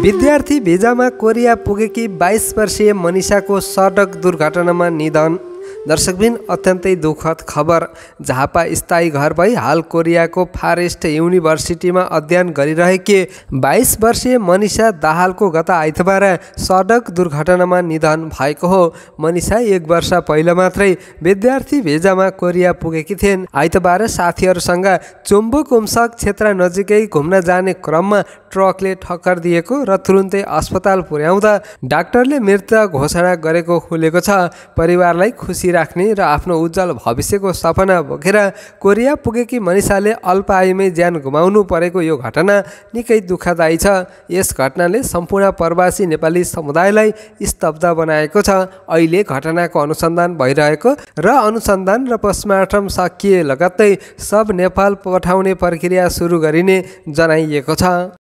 विद्यार्थी भिजामा कोरिया पुगेकी 22 वर्षीय मनिषाको सडक दुर्घटनामा निधन। दर्शकबिन अत्यन्तै दुःखद खबर। झापा स्थायी घर भई हाल कोरियाको फार इस्ट युनिभर्सिटीमा अध्ययन गरिरहेकी 22 वर्षीय मनिषा दाहालको गत आइतबार सडक दुर्घटनामा निधन भएको हो। मनिषा 1 वर्ष पहिला मात्रै विद्यार्थी भिजामा कोरिया पुगेकी थिइन्। आइतबार साथीहरूसँग चुम्बुकुम्सक क्षेत्र नजिकै घुम्न जाने क्रममा ट्रकले ठक्कर दिएको र तुरुन्तै अस्पताल पुर्याउँदा डाक्टरले मृत घोषणा गरेको खुलेको छ। परिवारलाई खुसी राख्ने र आफ्नो उज्जवल भविष्यको सपना बोकेर कोरिया पुगेकी मनिषाले अल्प आयुमै ज्यान गुमाउनु परेको यो घटना निकै दुःखदायी छ। यस घटनाले सम्पूर्ण प्रवासी नेपाली समुदायलाई स्तब्ध बनाएको छ। अहिले घटनाको अनुसन्धान भइरहेको र अनुसन्धान र पोस्टमार्टम सकिए लगत्तै सब नेपाल पठाउने प्रक्रिया सुरु गरिने जनाइएको छ।